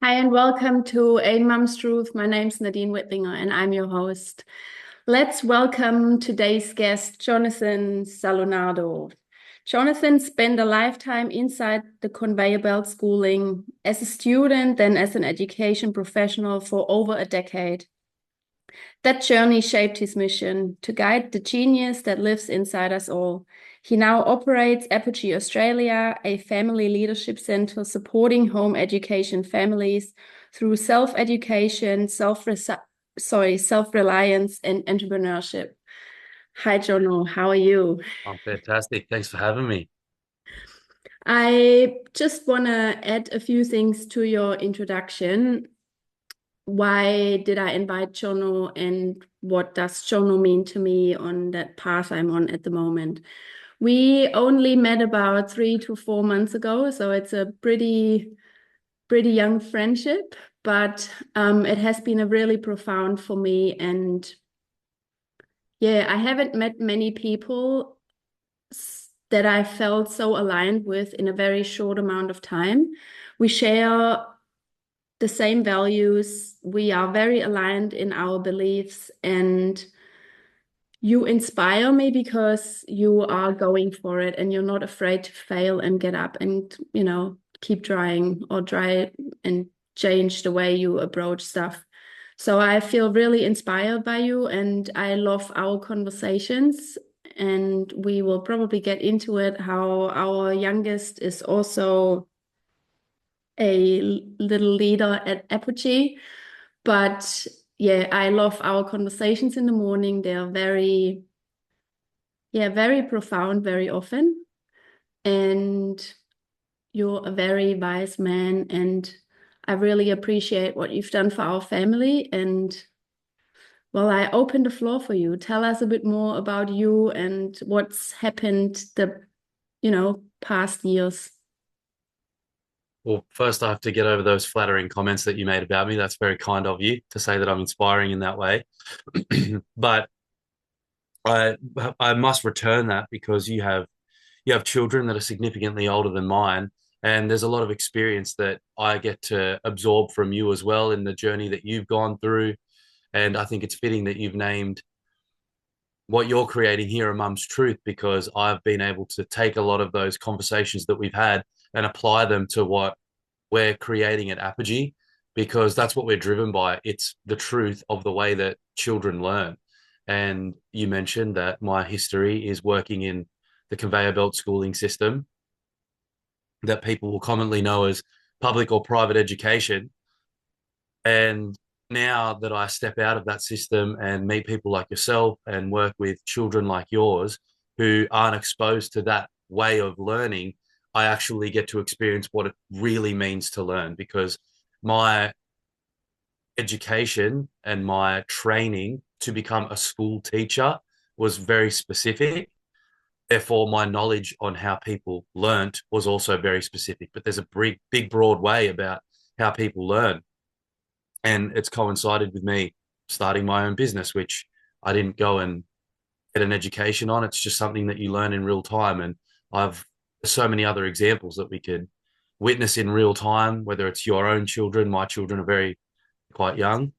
Hi and welcome to A Mum's Truth. My name's Nadine Whitlinger and I'm your host. Let's welcome today's guest, Jonathan Zalunardo. Jonathan spent a lifetime inside the conveyor belt schooling as a student, then as an education professional for over a decade. That journey shaped his mission to guide the genius that lives inside us all. He now operates Apogee Australia, a family leadership center supporting home education families through self-education, self-reliance, and entrepreneurship. Hi, Jono. How are you? Oh, fantastic. Thanks for having me. I just want to add a few things to your introduction. Why did I invite Jono and what does Jono mean to me on that path I'm on at the moment? We only met about 3 to 4 months ago, so it's a pretty young friendship, but it has been a really profound for me. And yeah, I haven't met many people that I felt so aligned with in a very short amount of time. We share the same values. We are very aligned in our beliefs, and you inspire me because you are going for it and you're not afraid to fail and get up and, keep trying or try and change the way you approach stuff. So I feel really inspired by you and I love our conversations. And we will probably get into it how our youngest is also a little leader at Apogee. But yeah, I love our conversations in the morning. They're very profound, very often. And you're a very wise man. And I really appreciate what you've done for our family. And well, I open the floor for you. Tell us a bit more about you and what's happened past years. Well, first I have to get over those flattering comments that you made about me. That's very kind of you to say that I'm inspiring in that way. But I I must return that because you have children that are significantly older than mine, and there's a lot of experience that I get to absorb from you as well in the journey that you've gone through. And I think it's fitting that you've named what you're creating here a Mum's Truth because I've been able to take a lot of those conversations that we've had and apply them to what we're creating at Apogee because that's what we're driven by. It's the truth of the way that children learn. And you mentioned that my history is working in the conveyor belt schooling system that people will commonly know as public or private education. And now that I step out of that system and meet people like yourself and work with children like yours who aren't exposed to that way of learning, I actually get to experience what it really means to learn because my education and my training to become a school teacher was very specific. Therefore, my knowledge on how people learnt was also very specific. But there's a big, broad way about how people learn. And it's coincided with me starting my own business, which I didn't go and get an education on. It's just something that you learn in real time. And I've there's so many other examples that we could witness in real time, whether it's your own children. My children are very quite young.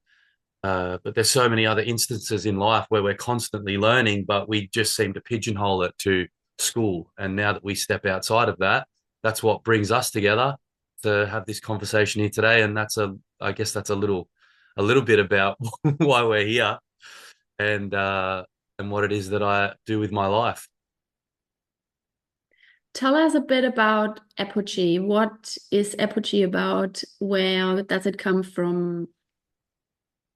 But there's so many other instances in life where we're constantly learning, but we just seem to pigeonhole it to school. And now that we step outside of that, that's what brings us together to have this conversation here today. And I guess that's a little bit about why we're here and what it is that I do with my life. Tell us a bit about Apogee. What is Apogee about? Where does it come from?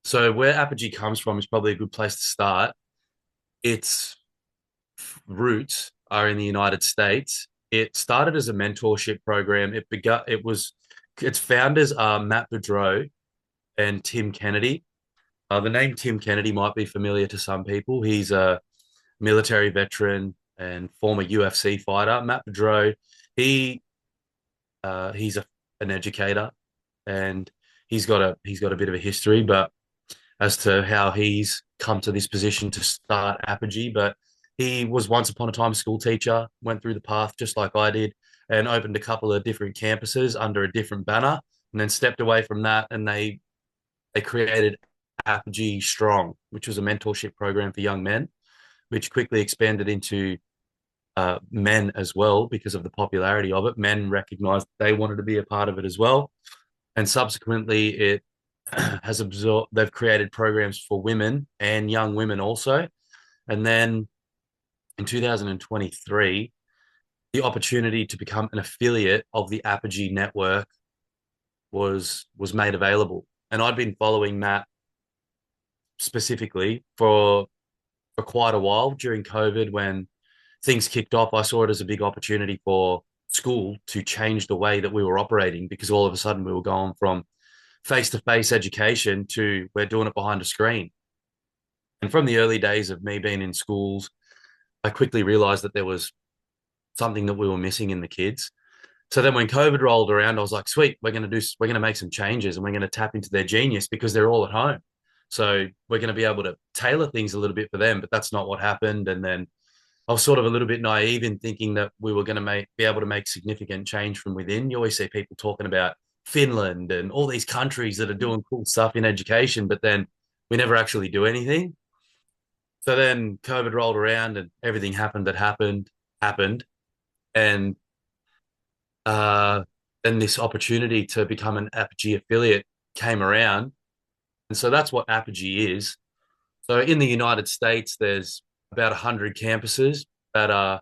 So where Apogee comes from is probably a good place to start. Its roots are in the United States. It started as a mentorship program. Its founders are Matt Boudreau and Tim Kennedy. The name Tim Kennedy might be familiar to some people. He's a military veteran and former UFC fighter. Matt Boudreau, he he's an educator and he's got a bit of a history, but as to how he's come to this position to start Apogee. But he was once upon a time a school teacher, went through the path just like I did, and opened a couple of different campuses under a different banner. and then stepped away from that, and they created Apogee Strong, which was a mentorship program for young men, which quickly expanded into men as well because of the popularity of it. Men recognized they wanted to be a part of it as well. And subsequently, it has absorbed, they've created programs for women and young women also. And then in 2023, the opportunity to become an affiliate of the Apogee network was made available. And I'd been following Matt specifically for quite a while during COVID when things kicked off. I saw it as a big opportunity for school to change the way that we were operating because all of a sudden we were going from face-to-face education to we're doing it behind a screen. And from the early days of me being in schools, I quickly realized that there was something that we were missing in the kids. So then when COVID rolled around, I was like, sweet, we're going to make some changes and we're going to tap into their genius because they're all at home. So we're going to be able to tailor things a little bit for them, but that's not what happened. And then I was sort of a little bit naive in thinking that we were going to be able to make significant change from within. You always see people talking about Finland and all these countries that are doing cool stuff in education, but then we never actually do anything. So then COVID rolled around and everything happened that happened. And uh, then this opportunity to become an Apogee affiliate came around. And so that's what Apogee is. So in the United States, there's about 100 campuses that are,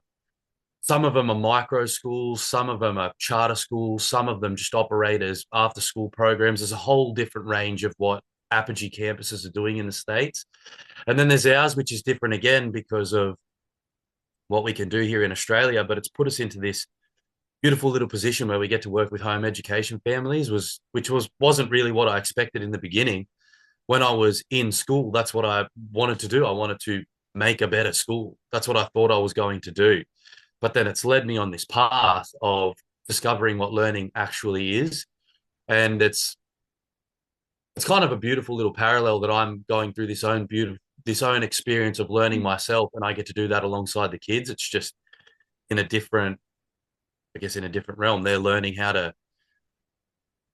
some of them are micro schools, some of them are charter schools, some of them just operate as after school programs. There's a whole different range of what Apogee campuses are doing in the States. And then there's ours, which is different again because of what we can do here in Australia, but it's put us into this beautiful little position where we get to work with home education families, which wasn't really what I expected in the beginning. When I was in school, that's what I wanted to do. I wanted to make a better school. That's what I thought I was going to do. But then it's led me on this path of discovering what learning actually is. And it's kind of a beautiful little parallel that I'm going through this own experience of learning myself, and I get to do that alongside the kids. It's just in a different, I guess, in a different realm. They're learning how to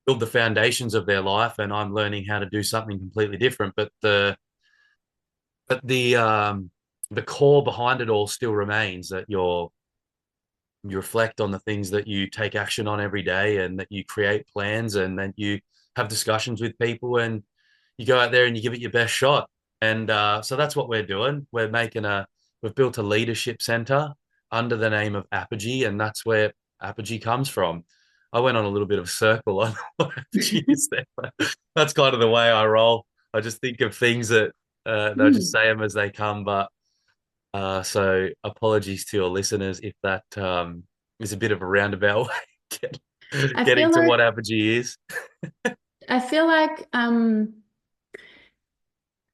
build the foundations of their life, and I'm learning how to do something completely different. But the core behind it all still remains that you reflect on the things that you take action on every day, and that you create plans, and that you have discussions with people, and you go out there and you give it your best shot. And so that's what we're doing. We've built a leadership center under the name of Apogee, and that's where Apogee comes from. I went on a little bit of a circle on what Apogee is there, but that's kind of the way I roll. I just think of things that they'll just say them as they come. But so apologies to your listeners if that is a bit of a roundabout way I getting feel to what like Apogee is. I feel like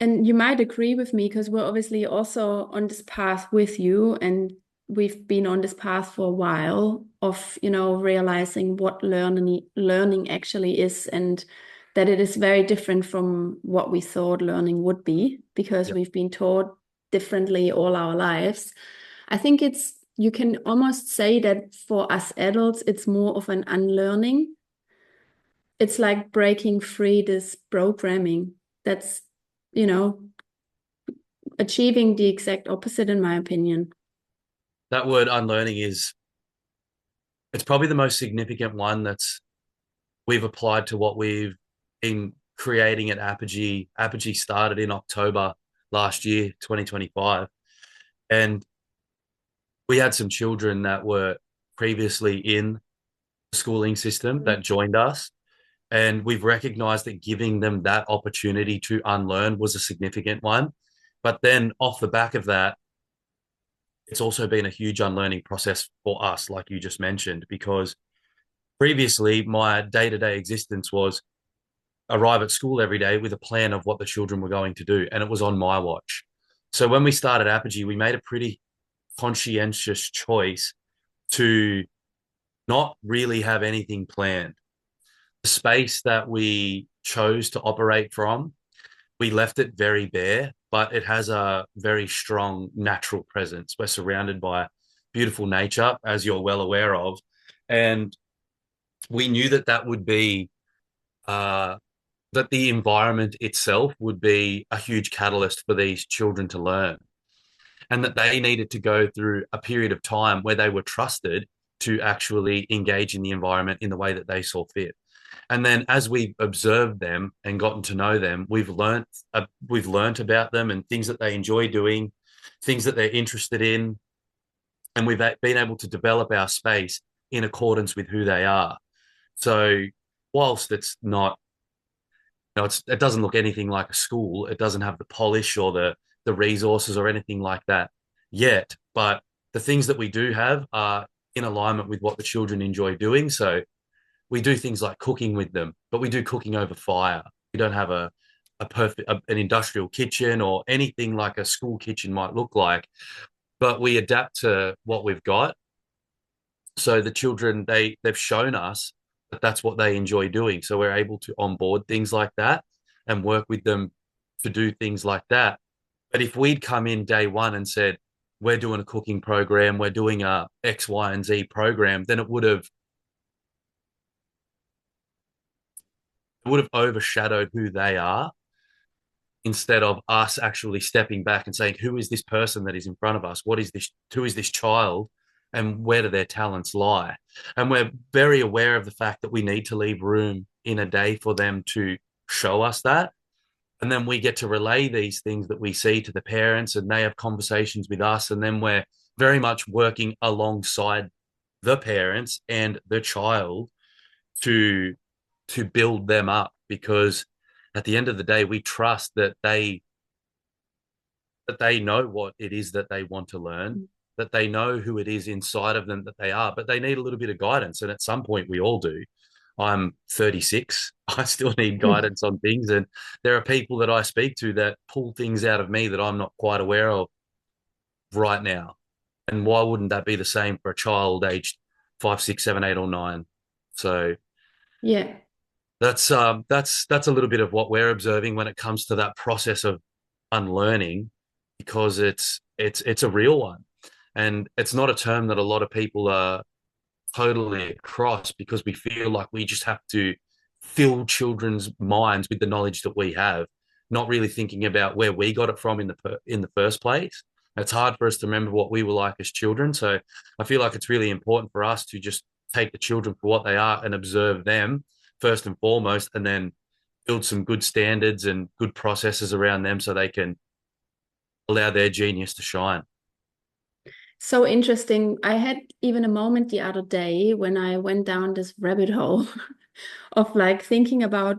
and you might agree with me because we're obviously also on this path with you, and we've been on this path for a while of, realizing what learning actually is, and that it is very different from what we thought learning would be because Yep. we've been taught differently all our lives. I think you can almost say that for us adults, it's more of an unlearning. It's like breaking free this programming that's, you know, achieving the exact opposite, in my opinion. That word unlearning it's probably the most significant one that's we've applied to what we've been creating at Apogee. Apogee started in October last year, 2025. And we had some children that were previously in the schooling system that joined us. And we've recognized that giving them that opportunity to unlearn was a significant one. But then off the back of that, it's also been a huge unlearning process for us, like you just mentioned, because previously my day-to-day existence was arrive at school every day with a plan of what the children were going to do, and it was on my watch. So when we started Apogee, we made a pretty conscientious choice to not really have anything planned. The space that we chose to operate from, we left it very bare, but it has a very strong natural presence. We're surrounded by beautiful nature, as you're well aware of. And we knew that that would be uh, that the environment itself would be a huge catalyst for these children to learn, and that they needed to go through a period of time where they were trusted to actually engage in the environment in the way that they saw fit. And then as we've observed them and gotten to know them, we've learned about them and things that they enjoy doing, things that they're interested in, and we've been able to develop our space in accordance with who they are. So whilst it's not, it doesn't look anything like a school. It doesn't have the polish or the resources or anything like that yet. But the things that we do have are in alignment with what the children enjoy doing. So we do things like cooking with them, but we do cooking over fire. We don't have an industrial kitchen or anything like a school kitchen might look like, but we adapt to what we've got. So the children, they've shown us that that's what they enjoy doing. So we're able to onboard things like that and work with them to do things like that. But if we'd come in day one and said, we're doing a cooking program, we're doing a X, Y, and Z program, then it would have overshadowed who they are, instead of us actually stepping back and saying, who is this person that is in front of us? Who is this child? And where do their talents lie? And we're very aware of the fact that we need to leave room in a day for them to show us that. And then we get to relay these things that we see to the parents, and they have conversations with us. And then we're very much working alongside the parents and the child to build them up, because at the end of the day, we trust that they know what it is that they want to learn, that they know who it is inside of them that they are, but they need a little bit of guidance. And at some point, we all do. I'm 36. I still need guidance on things. And there are people that I speak to that pull things out of me that I'm not quite aware of right now. And why wouldn't that be the same for a child aged 5, 6, 7, 8, or 9? So Yeah. that's a little bit of what we're observing when it comes to that process of unlearning, because it's a real one, and it's not a term that a lot of people are totally across, because we feel like we just have to fill children's minds with the knowledge that we have, not really thinking about where we got it from in the first place. It's hard for us to remember what we were like as children. So I feel like it's really important for us to just take the children for what they are and observe them first and foremost, and then build some good standards and good processes around them so they can allow their genius to shine. So interesting. I had even a moment the other day when I went down this rabbit hole of like thinking about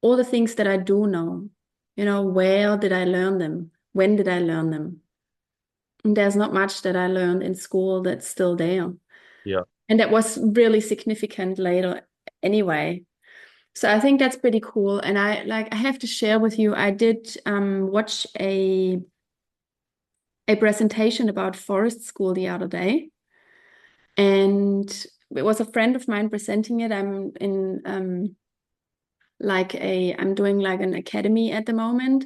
all the things that I do know. Where did I learn them? When did I learn them? And there's not much that I learned in school that's still there. Yeah. And that was really significant later anyway. So I think that's pretty cool. And I have to share with you, I did watch a presentation about forest school the other day. And it was a friend of mine presenting it. I'm doing like an academy at the moment.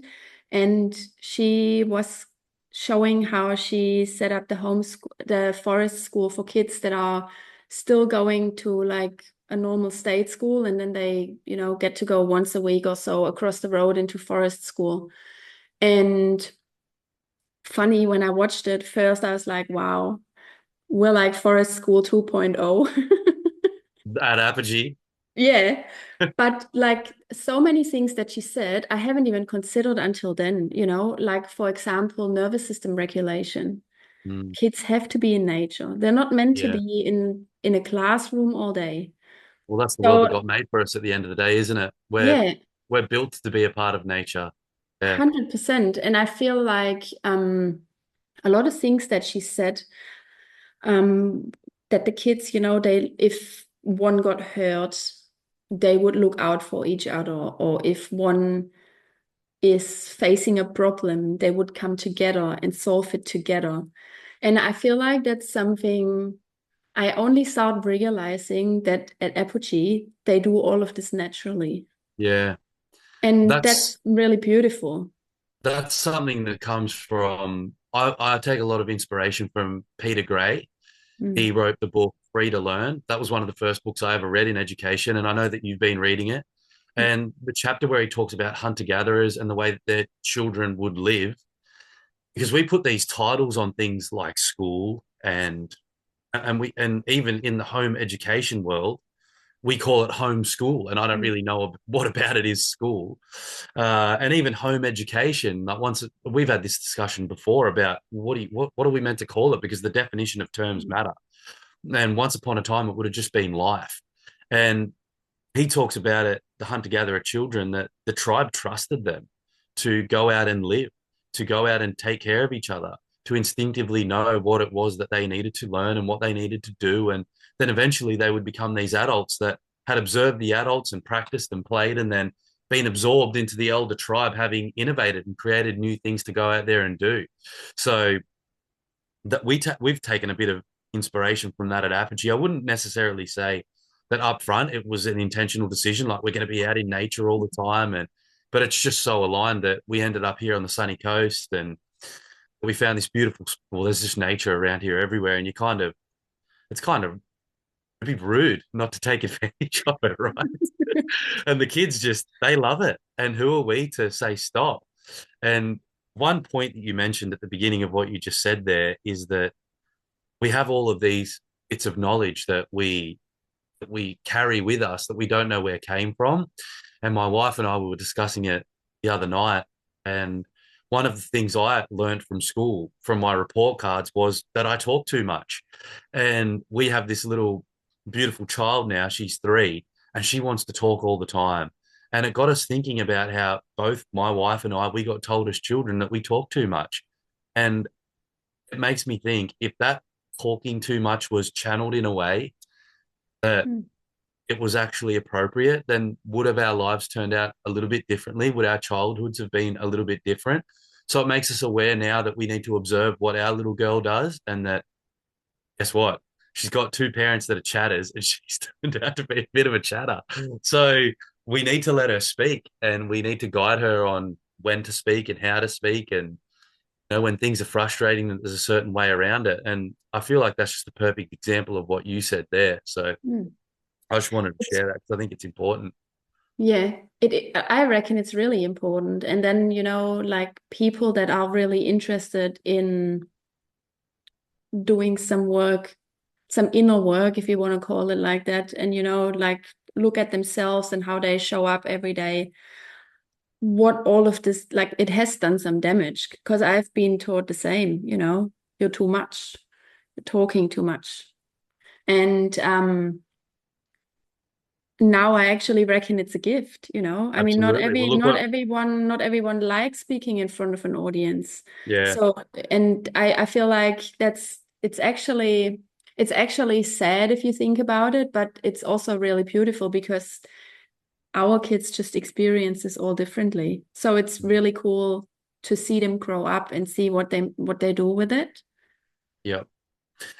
And she was showing how she set up the forest school for kids that are still going to like a normal state school, and then they, get to go once a week or so across the road into forest school. And funny, when I watched it first, I was like, wow, we're like forest school 2.0. At Apogee. Yeah. But like so many things that she said, I haven't even considered until then, like for example, nervous system regulation. Mm, Kids have to be in nature. They're not meant to yeah. be in a classroom all day. Well, that's the world that So got made for us at the end of the day, isn't it? We're yeah, we're built to be a part of nature. Yeah. 100%. And I feel like a lot of things that she said, that the kids, they if one got hurt, they would look out for each other, or if one is facing a problem, they would come together and solve it together. And I feel like that's something I only start realizing that at Apogee, they do all of this naturally. Yeah. And That's that's really beautiful. that's something that comes from I take a lot of inspiration from Peter Gray. He Mm. wrote the book Free to Learn. That was one of the first books I ever read in education, and I know that you've been reading it. And the chapter where he talks about hunter-gatherers and the way that their children would live, because we put these titles on things like school and even in the home education world, we call it homeschool, and I don't really know what about it is school. And even home education. Like once we've had this discussion before about what are we meant to call it, because the definition of terms matter. And once upon a time, it would have just been life. And he talks about it, the hunter gatherer children, that the tribe trusted them to go out and live, to go out and take care of each other, to instinctively know what it was that they needed to learn and what they needed to do. And then eventually they would become these adults that had observed the adults and practiced and played, and then been absorbed into the elder tribe, having innovated and created new things to go out there and do. So that we've taken a bit of inspiration from that at Apogee. I wouldn't necessarily say that up front it was an intentional decision, like we're going to be out in nature all the time, and but it's just so aligned that we ended up here on the sunny coast, and we found this beautiful. Well, there's just nature around here everywhere, and it's kind of a bit rude not to take advantage of it, right? And the kids just they love it, and who are we to say stop? And one point that you mentioned at the beginning of what you just said there is that we have all of these bits of knowledge that we carry with us that we don't know where it came from. And my wife and I were discussing it the other night. And one of the things I learned from school, from my report cards, was that I talk too much. And we have this little beautiful child now, she's 3, and she wants to talk all the time. And it got us thinking about how both my wife and I, we got told as children that we talk too much. And it makes me think, if that talking too much was channeled in a way that Mm. it was actually appropriate, then would have our lives turned out a little bit differently? Would our childhoods have been a little bit different? So it makes us aware now that we need to observe what our little girl does, and that guess what? She's got 2 parents that are chatters, and she's turned out to be a bit of a chatter. So we need to let her speak, and we need to guide her on when to speak and how to speak, and when things are frustrating, there's a certain way around it. And I feel like that's just a perfect example of what you said there. So Mm. I just wanted to share that because I think it's important. Yeah, I reckon it's really important. And then, like people that are really interested in doing some work, some inner work, if you want to call it like that, and, like look at themselves and how they show up every day, what all of this, like it has done some damage because I've been taught the same, you're too much, you're talking too much. And now I actually reckon it's a gift, I mean, Absolutely. Well, look not everyone likes speaking in front of an audience. yeah, So, and I feel like it's actually sad if you think about it, but it's also really beautiful because our kids just experience this all differently. So it's really cool to see them grow up and see what they do with it. yeah. And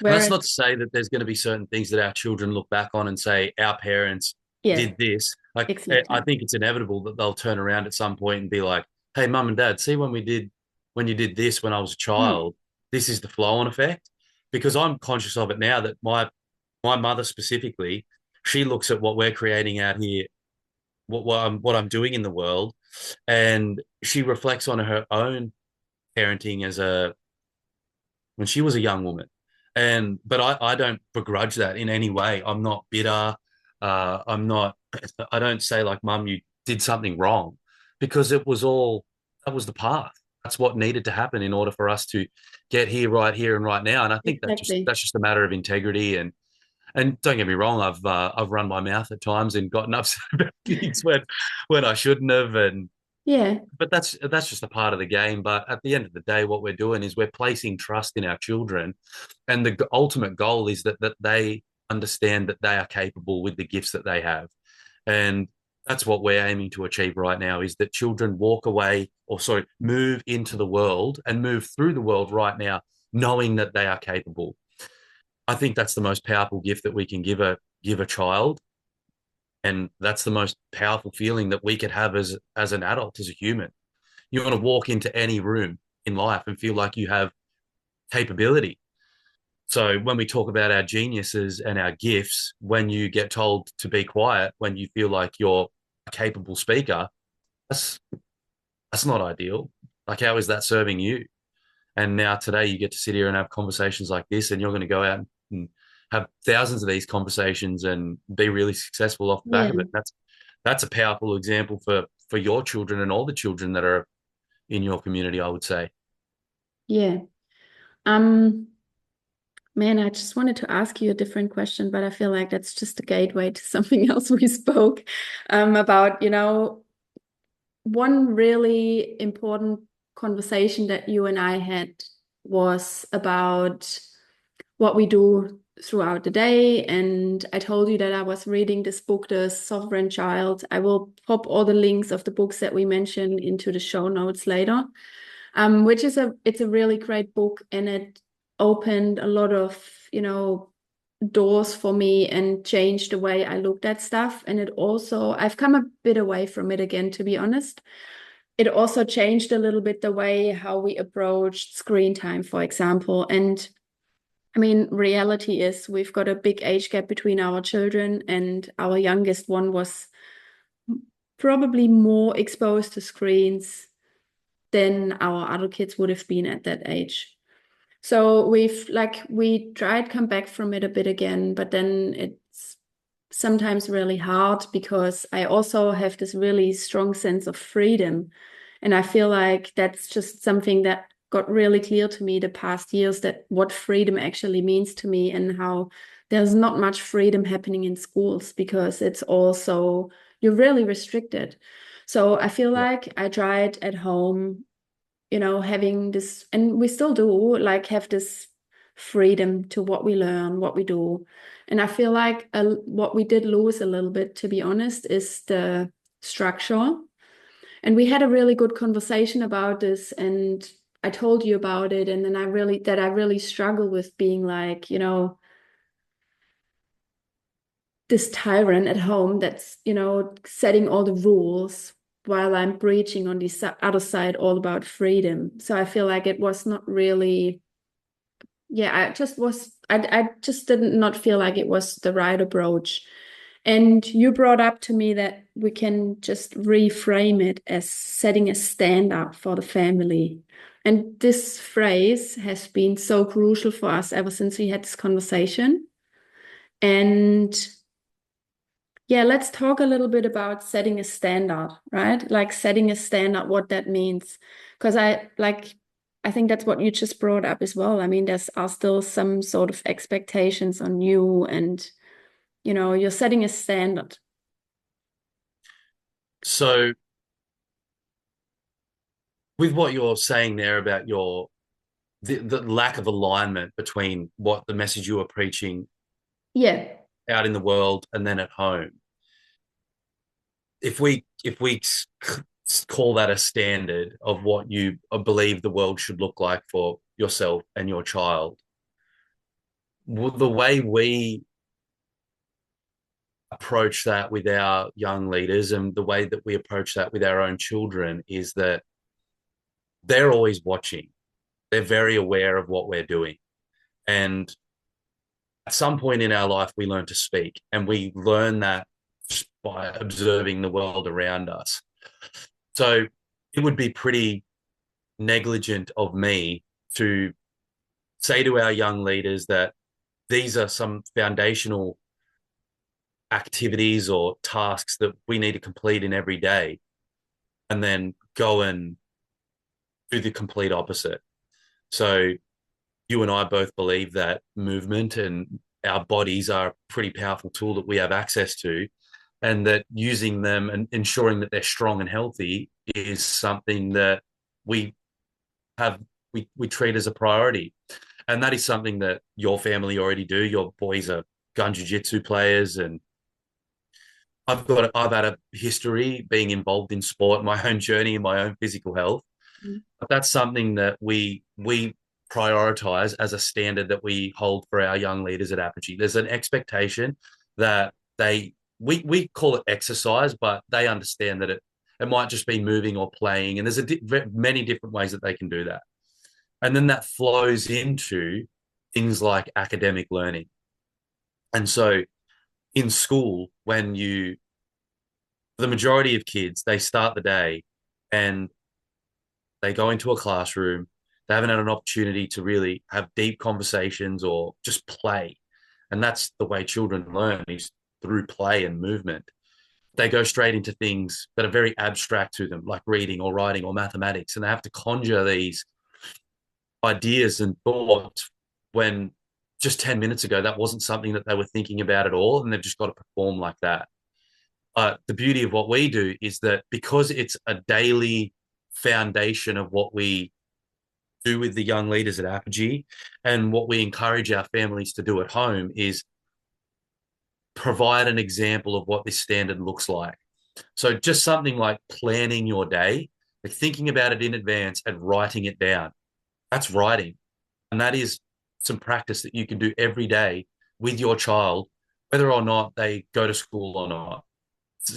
that's Whereas, not to say that there's going to be certain things that our children look back on and say, our parents yeah, did this. Like, I exactly. think it's inevitable that they'll turn around at some point and be like, hey, mum and dad, see when you did this when I was a Mm, child, this is the flow on effect. Because I'm conscious of it now that my mother specifically, she looks at what we're creating out here, what I'm doing in the world, and she reflects on her own parenting as a when she was a young woman. And but I don't begrudge that in any way. I'm not bitter. I'm not. I don't say like, Mum, you did something wrong, because that was the path. That's what needed to happen in order for us to get here, right here, and right now. And I think exactly. that's just a matter of integrity. And don't get me wrong, I've run my mouth at times and gotten upset about things when I shouldn't have, and Yeah, but that's just a part of the game. But at the end of the day, what we're doing is we're placing trust in our children, and the ultimate goal is that they understand that they are capable with the gifts that they have, and that's what we're aiming to achieve right now. Is that children walk away, or sorry, move into the world and move through the world right now, knowing that they are capable. I think that's the most powerful gift that we can give a child, and that's the most powerful feeling that we could have as an adult, as a human. You want to walk into any room in life and feel like you have capability. So when we talk about our geniuses and our gifts, when you get told to be quiet, when you feel like you're a capable speaker, that's that's not ideal. Like, how is that serving you? And now today you get to sit here and have conversations like this, and you're going to go out and have thousands of these conversations and be really successful off the back Yeah, of it. That's a powerful example for your children and all the children that are in your community, I would say. yeah. Um, Man, I just wanted to ask you a different question, but I feel like that's just a gateway to something else we spoke about, one really important conversation that you and I had was about what we do throughout the day. And I told you that I was reading this book, The Sovereign Child. I will pop all the links of the books that we mentioned into the show notes later. Which is it's a really great book, and it opened a lot of, doors for me and changed the way I looked at stuff. And it also, I've come a bit away from it again, to be honest. It also changed a little bit the way how we approached screen time, for example. And I mean, reality is we've got a big age gap between our children, and our youngest one was probably more exposed to screens than our other kids would have been at that age. So we tried come back from it a bit again, but then it's sometimes really hard because I also have this really strong sense of freedom. And I feel like that's just something that got really clear to me the past years, that what freedom actually means to me, and how there's not much freedom happening in schools because it's also, you're really restricted. So I feel Yeah. like I tried at home, having this, and we still do, like, have this freedom to what we learn, what we do. And I feel like what we did lose a little bit, to be honest, is the structure. And we had a really good conversation about this, and I told you about it. And then I really struggle with being like, this tyrant at home that's, setting all the rules while I'm preaching on the other side all about freedom. So I feel like it was not really, yeah, I just did not feel like it was the right approach. And you brought up to me that we can just reframe it as setting a standard for the family. And this phrase has been so crucial for us ever since we had this conversation. And yeah, let's talk a little bit about setting a standard, right? Like setting a standard, what that means. Because I think that's what you just brought up as well. I mean, there's are still some sort of expectations on you, and you're setting a standard. So, with what you're saying there about the lack of alignment between what the message you are preaching Yeah. out in the world and then at home, if we call that a standard of what you believe the world should look like for yourself and your child, the way we approach that with our young leaders and the way that we approach that with our own children is that they're always watching. They're very aware of what we're doing. And at some point in our life, we learn to speak, and we learn that by observing the world around us. So it would be pretty negligent of me to say to our young leaders that these are some foundational activities or tasks that we need to complete in every day, and then go and do the complete opposite. So you and I both believe that movement and our bodies are a pretty powerful tool that we have access to, and that using them and ensuring that they're strong and healthy is something that we have we treat as a priority. And that is something that your family already do. Your boys are gun jiu-jitsu players, and I've had a history being involved in sport, my own journey in my own physical health. But that's something that we prioritize as a standard that we hold for our young leaders at Apogee. There's an expectation that we call it exercise, but they understand that it might just be moving or playing, and there's many different ways that they can do that. And then that flows into things like academic learning. And so in school, when you the majority of kids, they start the day and they go into a classroom. They haven't had an opportunity to really have deep conversations or just play. And that's the way children learn is through play and movement. They go straight into things that are very abstract to them, like reading or writing or mathematics. And they have to conjure these ideas and thoughts when just 10 minutes ago, that wasn't something that they were thinking about at all. And they've just got to perform like that. The beauty of what we do is that because it's a daily foundation of what we do with the young leaders at Apogee and what we encourage our families to do at home is provide an example of what this standard looks like. So just something like planning your day, like thinking about it in advance and writing it down. That's writing. And that is some practice that you can do every day with your child, whether or not they go to school or not.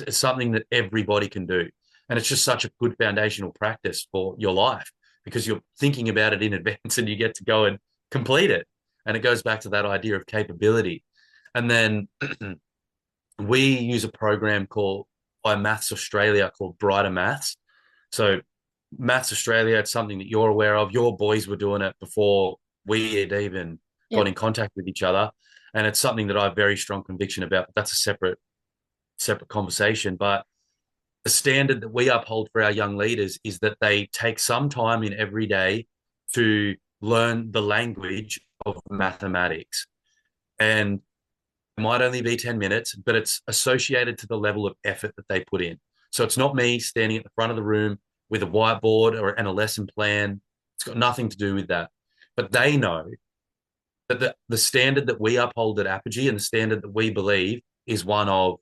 It's something that everybody can do. And it's just such a good foundational practice for your life because you're thinking about it in advance and you get to go and complete it. And it goes back to that idea of capability. And then we use a program called by Maths Australia called Brighter Maths. So Maths Australia, it's something that you're aware of. Your boys were doing it before we had even got Yeah. in contact with each other. And it's something that I have very strong conviction about. But that's a separate conversation. But the standard that we uphold for our young leaders is that they take some time in every day to learn the language of mathematics. And it might only be 10 minutes, but it's associated to the level of effort that they put in. So it's not me standing at the front of the room with a whiteboard and a lesson plan. It's got nothing to do with that. But they know that the standard that we uphold at Apogee and the standard that we believe is one of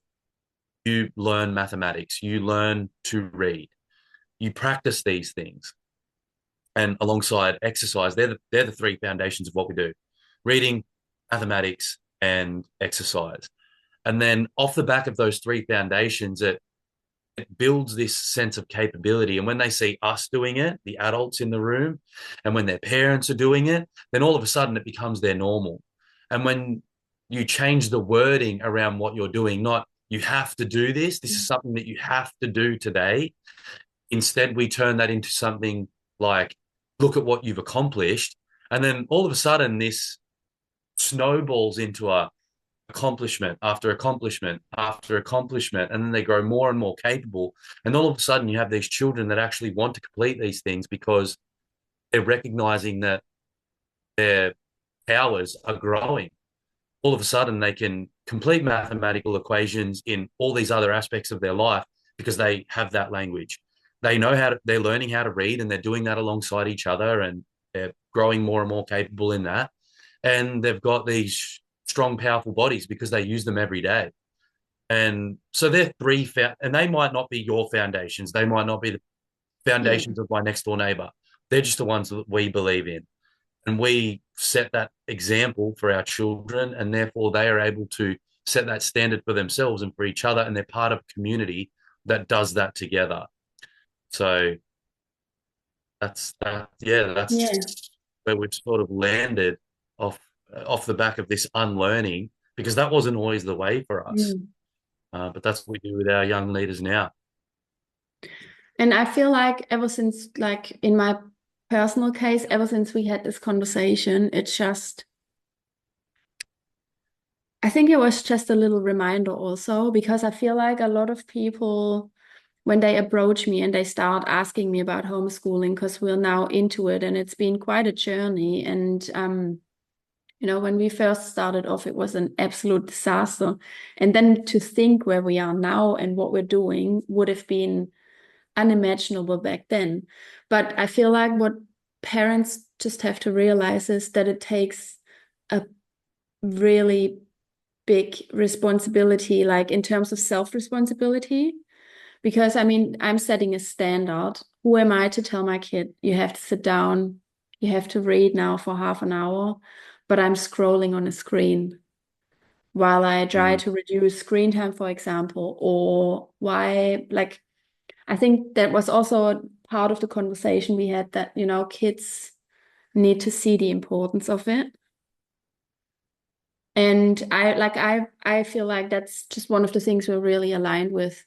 you learn mathematics, you learn to read, you practice these things. And alongside exercise, they're the three foundations of what we do: reading, mathematics, and exercise. And then off the back of those three foundations, it builds this sense of capability. And when they see us doing it, the adults in the room, and when their parents are doing it, then all of a sudden it becomes their normal. And when you change the wording around what you're doing, not you have to do this is something that you have to do today. Instead, we turn that into something like, look at what you've accomplished. And then all of a sudden, this snowballs into a accomplishment after accomplishment after accomplishment, and then they grow more and more capable. And all of a sudden, you have these children that actually want to complete these things because they're recognizing that their powers are growing. All of a sudden, they can complete mathematical equations in all these other aspects of their life because they have that language. They know how to, they're learning how to read and they're doing that alongside each other and they're growing more and more capable in that. And they've got these strong, powerful bodies because they use them every day. And so they're and they might not be your foundations. They might not be the Yeah. foundations of my next door neighbor. They're just the ones that we believe in. And we set that example for our children, and therefore they are able to set that standard for themselves and for each other. And they're part of a community that does that together. So that's that. Yeah, Yeah. that's where we've sort of landed off off the back of this unlearning because that wasn't always the way for us. Mm. But that's what we do with our young leaders now. And I feel like ever since, like in my personal case, ever since we had this conversation, it's just, I think it was just a little reminder also, because I feel like a lot of people, when they approach me and they start asking me about homeschooling, because we're now into it and it's been quite a journey. And, when we first started off, it was an absolute disaster. And then to think where we are now and what we're doing would have been unimaginable back then. But I feel like what parents just have to realize is that it takes a really big responsibility, like in terms of self-responsibility. Because I mean, I'm setting a standard. Who am I to tell my kid, you have to sit down, you have to read now for half an hour, but I'm scrolling on a screen while I try Mm. to reduce screen time, for example, or why, like, I think that was also part of the conversation we had that, kids need to see the importance of it. And I feel like that's just one of the things we're really aligned with.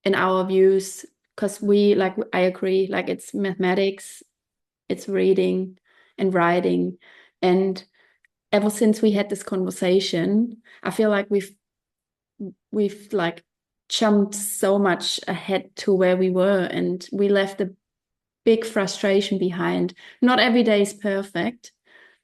in our views, because we like, I agree, like it's mathematics, it's reading and writing. And ever since we had this conversation, I feel like we've like jumped so much ahead to where we were, and we left a big frustration behind. Not every day is perfect,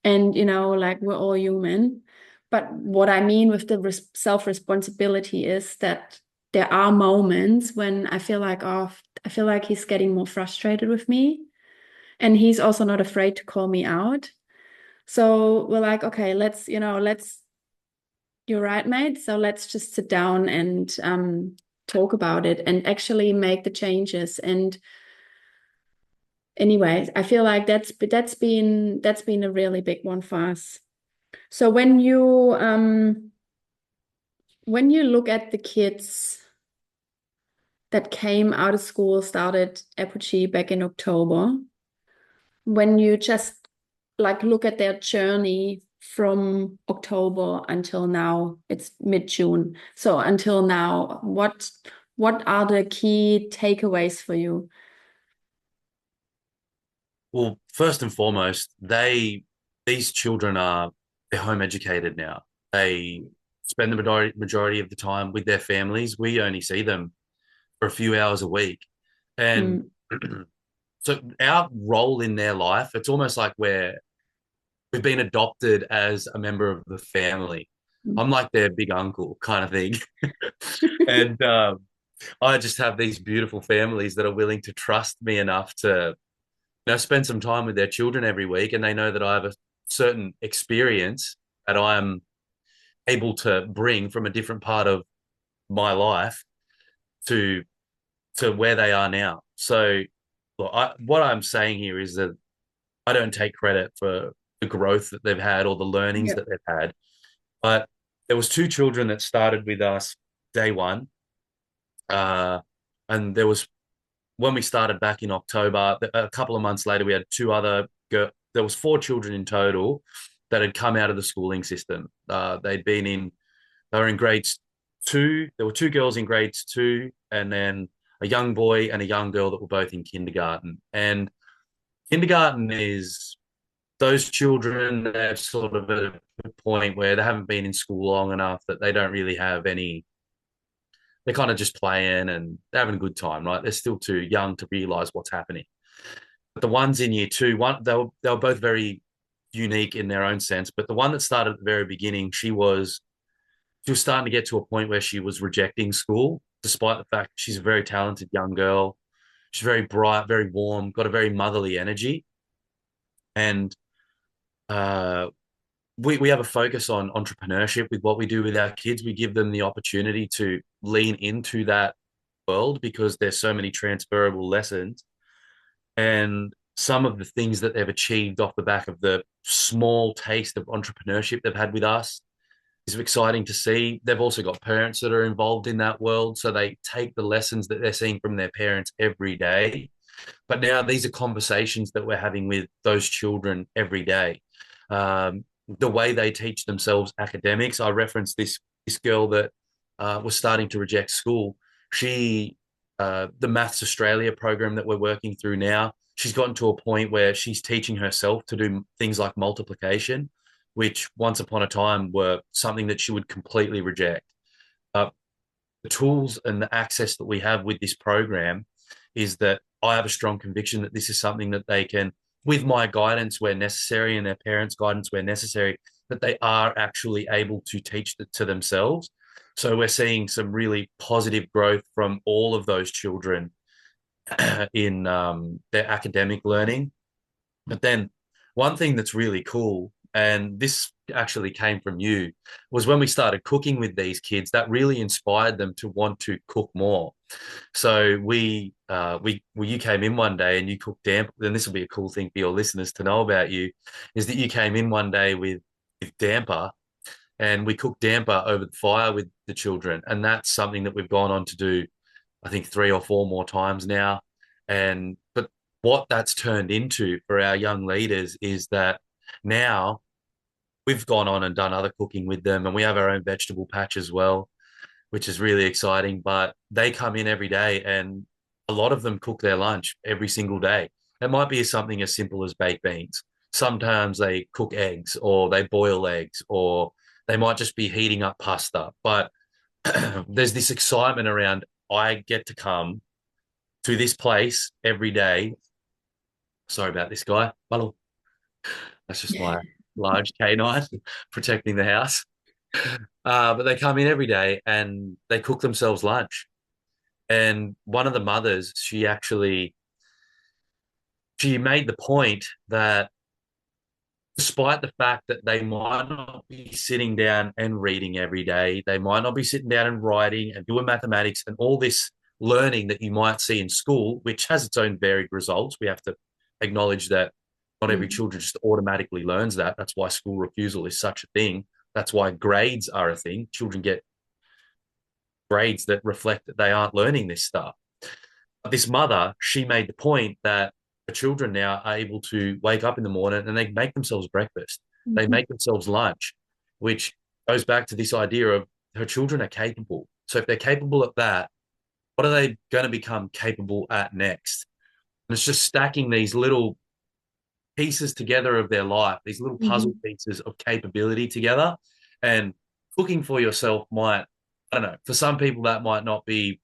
and like we're all human. But what I mean with the self-responsibility is that there are moments when I feel like, oh, I feel like he's getting more frustrated with me, and he's also not afraid to call me out. So we're like, okay, let's you're right, mate. So let's just sit down and talk about it and actually make the changes. And anyway, I feel like that's been a really big one for us. So when you look at the kids that came out of school, started Apogee back in October, when you just like look at their journey from October until now, it's mid-June. So until now, what are the key takeaways for you? Well, first and foremost, these children are they're home educated now. They spend the majority of the time with their families. We only see them for a few hours a week. And Mm, so our role in their life, it's almost like we've been adopted as a member of the family. mm. I'm like their big uncle kind of thing. And I just have these beautiful families that are willing to trust me enough to spend some time with their children every week, and they know that I have a certain experience that I am able to bring from a different part of my life to where they are now. So, look, what I'm saying here is that I don't take credit for the growth that they've had or the learnings Yeah. that they've had, but there was two children that started with us day one, and there was when we started back in October, a couple of months later, we had two other there was four children in total that had come out of the schooling system. They were in grades two. There were two girls in grades two, and then a young boy and a young girl that were both in kindergarten. And kindergarten is those children that are sort of at a point where they haven't been in school long enough that they don't really have any they're kind of just playing and they're having a good time, right? They're still too young to realize what's happening. But the ones in year two, they were both very unique in their own sense. But the one that started at the very beginning, she was starting to get to a point where she was rejecting school, despite the fact she's a very talented young girl. She's very bright, very warm, got a very motherly energy. And uh, we have a focus on entrepreneurship with what we do with our kids. We give them the opportunity to lean into that world because there's so many transferable lessons. And some of the things that they've achieved off the back of the small taste of entrepreneurship they've had with us is exciting to see. They've also got parents that are involved in that world. So they take the lessons that they're seeing from their parents every day. But now these are conversations that we're having with those children every day. The way they teach themselves academics. I referenced this girl that was starting to reject school. She the Maths Australia program that we're working through now. She's gotten to a point where she's teaching herself to do things like multiplication, which once upon a time were something that she would completely reject. The tools and the access that we have with this program is that I have a strong conviction that this is something that they can, with my guidance where necessary and their parents' guidance where necessary, that they are actually able to teach it to themselves. So we're seeing some really positive growth from all of those children in their academic learning. But then one thing that's really cool, and this actually came from you, was when we started cooking with these kids, that really inspired them to want to cook more. So you came in one day and you cooked damper. And this will be a cool thing for your listeners to know about you, is that you came in one day with damper, and we cooked damper over the fire with the children, and that's something that we've gone on to do, I think, three or four more times now. And but what that's turned into for our young leaders is that now we've gone on and done other cooking with them, and we have our own vegetable patch as well. which is really exciting. But they come in every day, and a lot of them cook their lunch every single day. It might be something as simple as baked beans. Sometimes they cook eggs, or they boil eggs, or they might just be heating up pasta. But there's this excitement around, I get to come to this place every day. Sorry about this guy. Hello. That's just my large canine protecting the house. But they come in every day and they cook themselves lunch. And one of the mothers, she made the point that despite the fact that they might not be sitting down and reading every day, they might not be sitting down and writing and doing mathematics and all this learning that you might see in school, which has its own varied results. We have to acknowledge that not every Mm. children just automatically learns that. That's why school refusal is such a thing. That's why grades are a thing. Children get grades that reflect that they aren't learning this stuff. But this mother, she made the point that the children now are able to wake up in the morning and they make themselves breakfast. They Mhm. make themselves lunch, which goes back to this idea of her children are capable. So if they're capable at that, what are they going to become capable at next? And it's just stacking these little pieces together of their life, these little puzzle Mhm. pieces of capability together. And cooking for yourself might, I don't know, for some people that might not be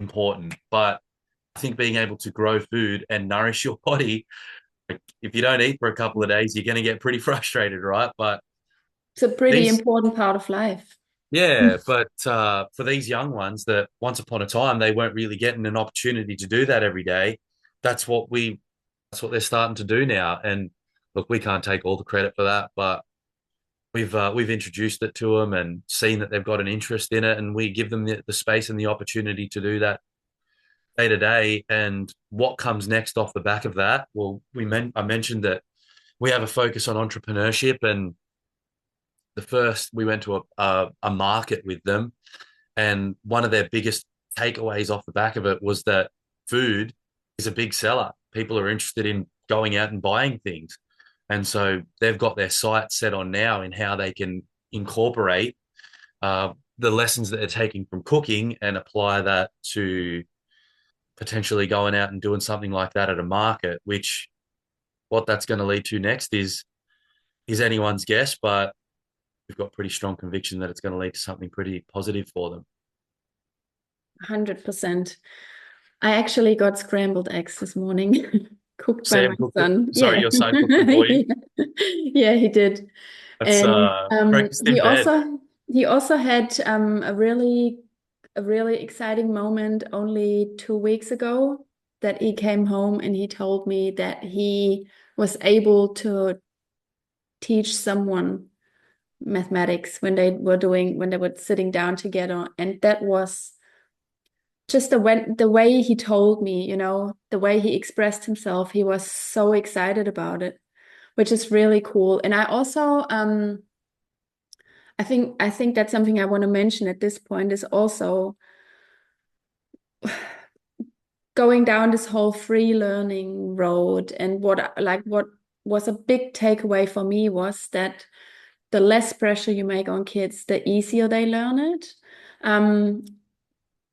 important, but I think being able to grow food and nourish your body, like, if you don't eat for a couple of days, you're going to get pretty frustrated, right? But It's a pretty these, important part of life. yeah, but for these young ones that once upon a time they weren't really getting an opportunity to do that every day, that's what we, that's what they're starting to do now. And look, we can't take all the credit for that, but we've introduced it to them and seen that they've got an interest in it, and we give them the space and the opportunity to do that day to day. And what comes next off the back of that? Well, I mentioned that we have a focus on entrepreneurship, and the first we went to a market with them, and one of their biggest takeaways off the back of it was that food is a big seller. People are interested in going out and buying things, and so they've got their sights set on now in how they can incorporate the lessons that they're taking from cooking and apply that to potentially going out and doing something like that at a market, which what that's going to lead to next is anyone's guess, but we've got pretty strong conviction that it's going to lead to something pretty positive for them. 100%. I actually got scrambled eggs this morning, cooked by my Sam cooked it. son. Sorry, Yeah. your son cooked them for you. Yeah, he did. That's And breakfast in bed. he also had a really exciting moment only 2 weeks ago that he came home and he told me that he was able to teach someone mathematics when they were sitting down together. And that was just the way he told me, the way he expressed himself, he was so excited about it, which is really cool. And I also I think that's something I want to mention at this point is also going down this whole free learning road. And what was a big takeaway for me was that the less pressure you make on kids, the easier they learn it. Um,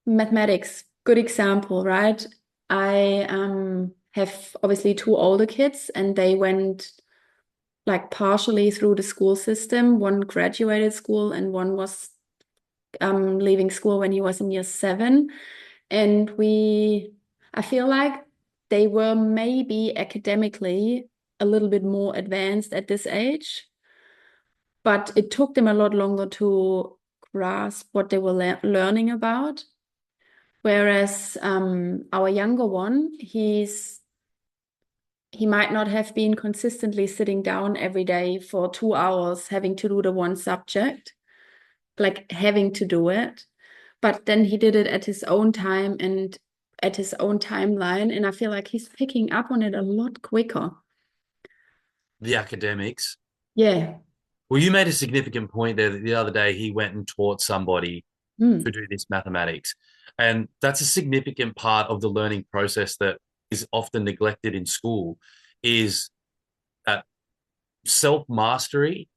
Mathematics, good example, right? I have obviously two older kids, and they went like partially through the school system. One graduated school, and one was leaving school when he was in year seven. And I feel like they were maybe academically a little bit more advanced at this age, but it took them a lot longer to grasp what they were learning about. Whereas our younger one, he might not have been consistently sitting down every day for 2 hours having to do the one subject, like having to do it. But then he did it at his own time and at his own timeline. And I feel like he's picking up on it a lot quicker. The academics. Yeah. Well, you made a significant point there that the other day he went and taught somebody to Mm. do this mathematics. And that's a significant part of the learning process that is often neglected in school is that self-mastery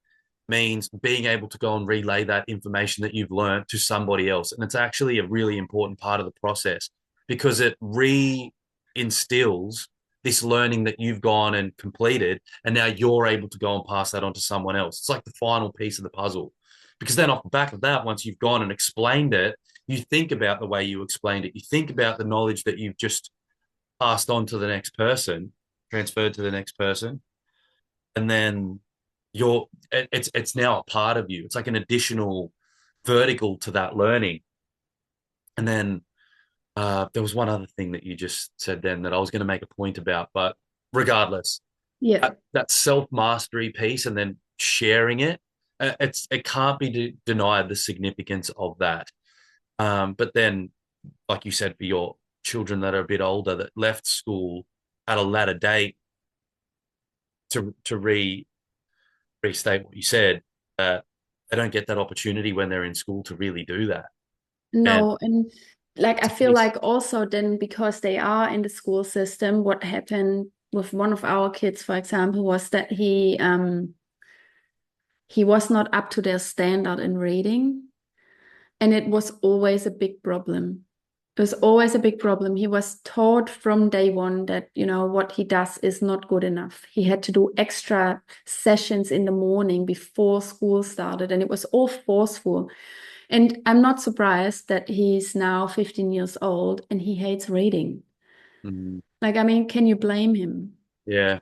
means being able to go and relay that information that you've learned to somebody else. And it's actually a really important part of the process because it reinstills this learning that you've gone and completed. And now you're able to go and pass that on to someone else. It's like the final piece of the puzzle. Because then off the back of that, once you've gone and explained it, you think about the way you explained it. You think about the knowledge that you've just passed on to the next person, transferred to the next person, and then it's now a part of you. It's like an additional vertical to that learning. And then there was one other thing that you just said then that I was going to make a point about, but regardless, Yeah. that self mastery piece and then sharing it, it can't be denied the significance of that. But then, like you said, for your children that are a bit older that left school at a latter date, to restate what you said, they don't get that opportunity when they're in school to really do that. And No, and like I it's a feel case, like also then because they are in the school system, what happened with one of our kids, for example, was that he was not up to their standard in reading. And it was always a big problem. It was always a big problem. He was taught from day one that, what he does is not good enough. He had to do extra sessions in the morning before school started, and it was all forceful. And I'm not surprised that he's now 15 years old and he hates reading. mm, Like, I mean, can you blame him? yeah,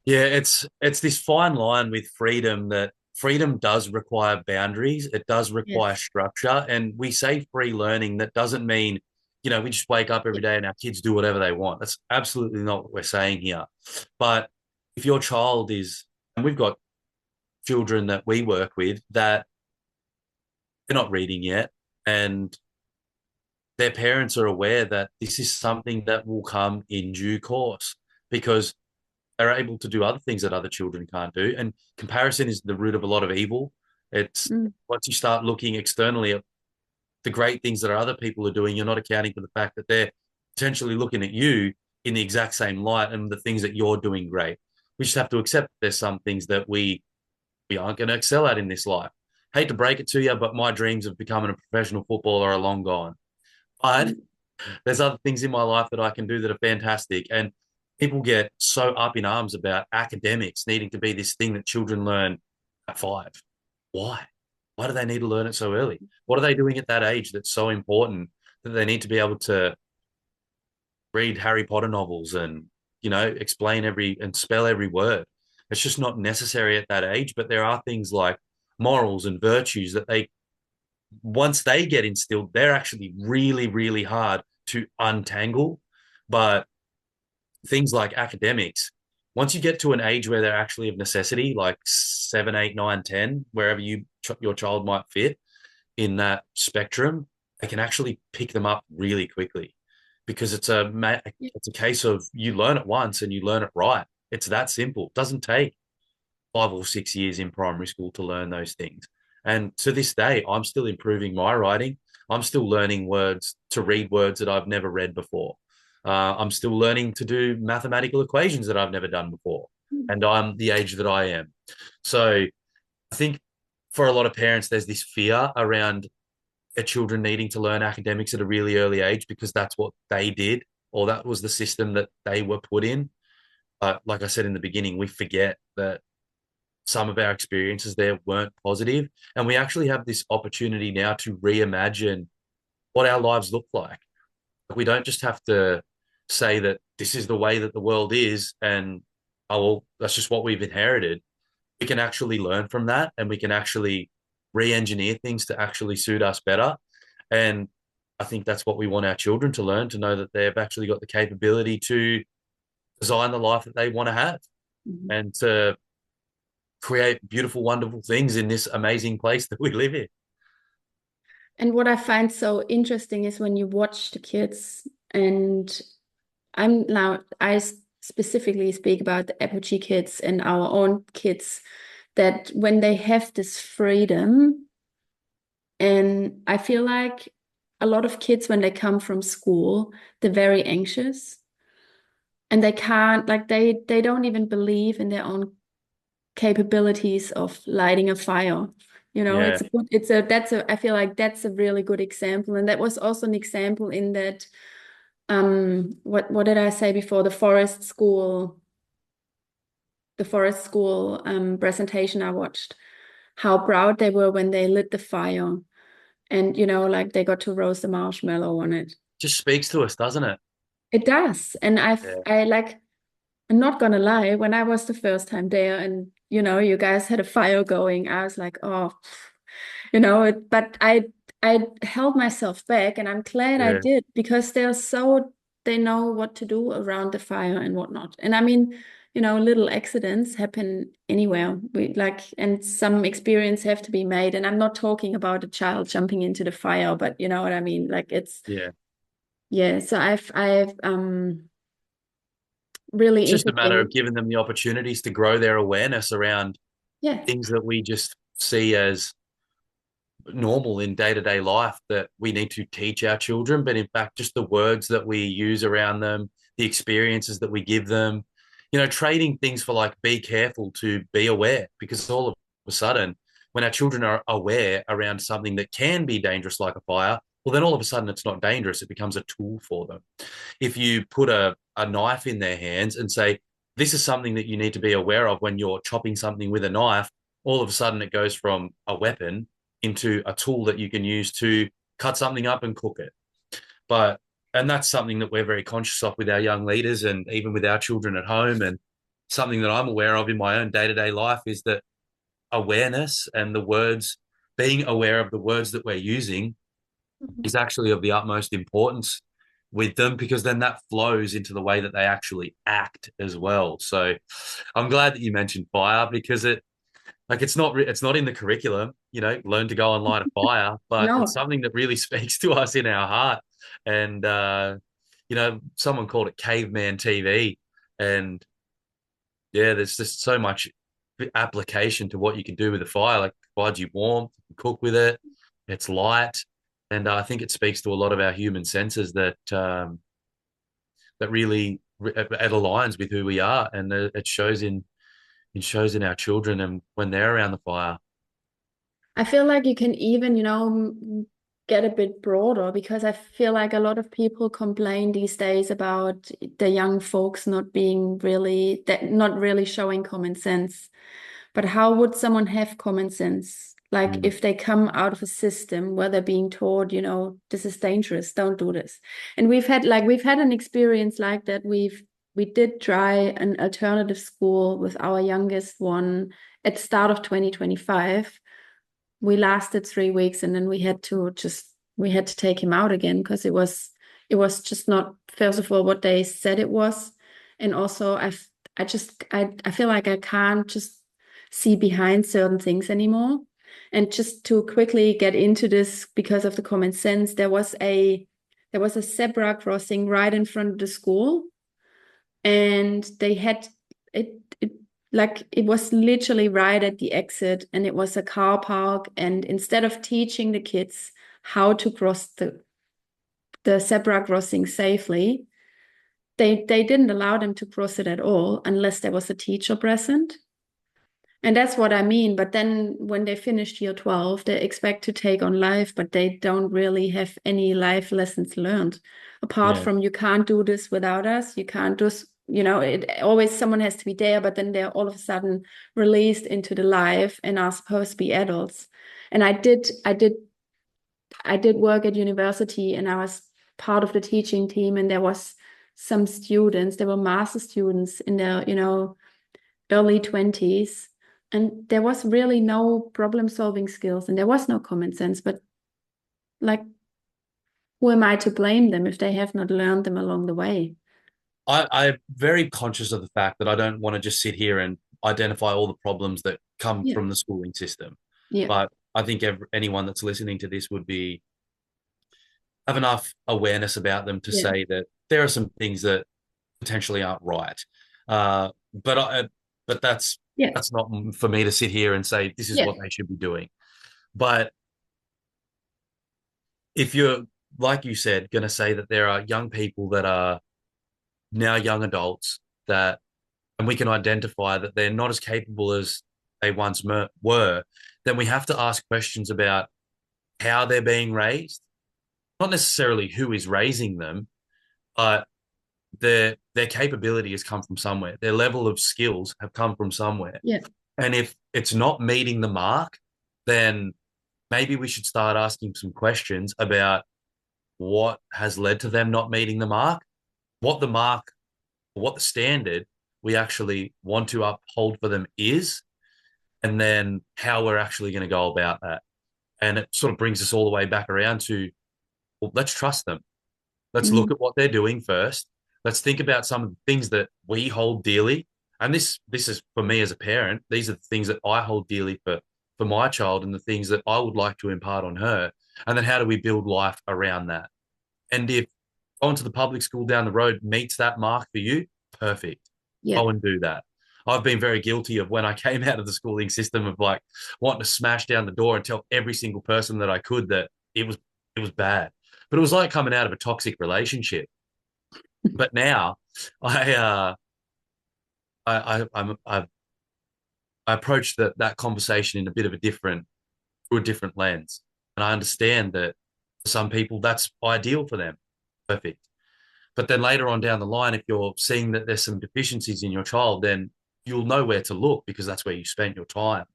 yeah, it's this fine line with freedom that freedom does require boundaries. It does require Yes. structure. And we say free learning, that doesn't mean, we just wake up every Yeah. day and our kids do whatever they want. That's absolutely not what we're saying here. But if your child is, and we've got children that we work with that they're not reading yet, and their parents are aware that this is something that will come in due course because they're able to do other things that other children can't do. And comparison is the root of a lot of evil. It's Mm, once you start looking externally at the great things that other people are doing, you're not accounting for the fact that they're potentially looking at you in the exact same light and the things that you're doing great. We just have to accept there's some things that we aren't going to excel at in this life. Hate to break it to you, but my dreams of becoming a professional footballer are long gone. But mm, there's other things in my life that I can do that are fantastic. And people get so up in arms about academics needing to be this thing that children learn at 5. Why? Why do they need to learn it so early? What are they doing at that age that's so important that they need to be able to read Harry Potter novels and, explain every and spell every word? It's just not necessary at that age. But there are things like morals and virtues that once they get instilled, they're actually really, really hard to untangle. But things like academics, once you get to an age where they're actually of necessity, like 7, 8, 9, 10, wherever your child might fit in that spectrum, they can actually pick them up really quickly because yeah. it's a case of you learn it once and you learn it right. It's that simple. It doesn't take 5 or 6 years in primary school to learn those things. And to this day, I'm still improving my writing. I'm still learning words to read words that I've never read before. I'm still learning to do mathematical equations that I've never done before. And I'm the age that I am. So I think for a lot of parents, there's this fear around their children needing to learn academics at a really early age because that's what they did, or that was the system that they were put in. But like I said in the beginning, we forget that some of our experiences there weren't positive, and we actually have this opportunity now to reimagine what our lives look like. We don't just have to say that this is the way that the world is and, oh well, that's just what we've inherited. We can actually learn from that, and we can actually re-engineer things to actually suit us better. And I think that's what we want our children to learn, to know that they've actually got the capability to design the life that they want to have Mhm. and to create beautiful, wonderful things in this amazing place that we live in. And what I find so interesting is when you watch the kids, and I specifically speak about the Apogee kids and our own kids, that when they have this freedom, and I feel like a lot of kids, when they come from school, they're very anxious and they can't, like, they don't even believe in their own capabilities of lighting a fire. You know, Yeah. I feel like that's a really good example. And that was also an example in that, what did I say before? The forest school presentation I watched, how proud they were when they lit the fire and, like they got to roast a marshmallow on it. Just speaks to us, doesn't it? It does. And Yeah. I'm not gonna lie, when I was the first time there and you guys had a fire going, I was like, oh, but I held myself back and I'm glad I Yeah. did because they know what to do around the fire and whatnot. And I mean, little accidents happen anywhere. And some experience have to be made. And I'm not talking about a child jumping into the fire, but you know what I mean? Like it's Yeah. yeah, so I've really It's just a matter of interesting. giving them the opportunities to grow their awareness around Yeah. things that we just see as normal in day-to-day life that we need to teach our children, but in fact just the words that we use around them, the experiences that we give them, trading things for like be careful to be aware, because all of a sudden when our children are aware around something that can be dangerous like a fire, well then all of a sudden it's not dangerous, it becomes a tool for them. If you put a knife in their hands and say, this is something that you need to be aware of when you're chopping something with a knife, all of a sudden it goes from a weapon into a tool that you can use to cut something up and cook it. But, and that's something that we're very conscious of with our young leaders and even with our children at home. And something that I'm aware of in my own day to day life is that awareness and the words, being aware of the words that we're using is actually of the utmost importance with them, because then that flows into the way that they actually act as well. So I'm glad that you mentioned fire, because it's not in the curriculum, learn to go and light a fire, but it's No. something that really speaks to us in our heart. And someone called it caveman TV, and yeah, there's just so much application to what you can do with a fire. Like, it provides you warmth, you can cook with it, it's light, and I think it speaks to a lot of our human senses that really it aligns with who we are, and it shows in our children and when they're around the fire. I feel like you can even, get a bit broader because I feel like a lot of people complain these days about the young folks not really showing common sense. But how would someone have common sense? Like Mm. if they come out of a system where they're being told, this is dangerous, don't do this. And we've had an experience like that. We did try an alternative school with our youngest one at the start of 2025. We lasted 3 weeks and then we had to take him out again because it was just not, first of all, what they said it was. And also I feel like I can't just see behind certain things anymore. And just to quickly get into this because of the common sense, there was a zebra crossing right in front of the school, and they had it like it was literally right at the exit, and it was a car park. And instead of teaching the kids how to cross the zebra crossing safely, they didn't allow them to cross it at all unless there was a teacher present. And that's what I mean. But then when they finished year 12, they expect to take on life, but they don't really have any life lessons learned. Apart Yeah. from you can't do this without us, you can't do, it always someone has to be there, but then they're all of a sudden released into the life and are supposed to be adults. And I did work at university and I was part of the teaching team, and there was some students, there were master students in their, early 20s, and there was really no problem solving skills and there was no common sense. But like, who am I to blame them if they have not learned them along the way? I'm very conscious of the fact that I don't want to just sit here and identify all the problems that come Yeah. from the schooling system. Yeah. But I think anyone that's listening to this would be have enough awareness about them to Yeah. say that there are some things that potentially aren't right. Uh, but but Yeah. that's not for me to sit here and say this is Yeah. what they should be doing. But if you're, like you said, going to say that there are young people that are now young adults that and we can identify that they're not as capable as they once were, then we have to ask questions about how they're being raised, not necessarily who is raising them, but their capability has come from somewhere. Their level of skills have come from somewhere. Yeah. And if it's not meeting the mark, then maybe we should start asking some questions about what has led to them not meeting the mark, what the standard we actually want to uphold for them is, and then how we're actually going to go about that. And it sort of brings us all the way back around to, well, let's trust them. Let's look Mhm. at what they're doing first. Let's think about some of the things that we hold dearly. And this is for me as a parent. These are the things that I hold dearly for my child and the things that I would like to impart on her. And then how do we build life around that? And if going to the public school down the road meets that mark for you, perfect. Yeah. Go and do that. I've been very guilty of when I came out of the schooling system of like wanting to smash down the door and tell every single person that I could that it was bad. But it was like coming out of a toxic relationship. But now I I approach that conversation in a bit of a different through a different lens. And I understand that for some people that's ideal for them. Perfect. But then later on down the line, if you're seeing that there's some deficiencies in your child, then you'll know where to look because that's where you spent your time.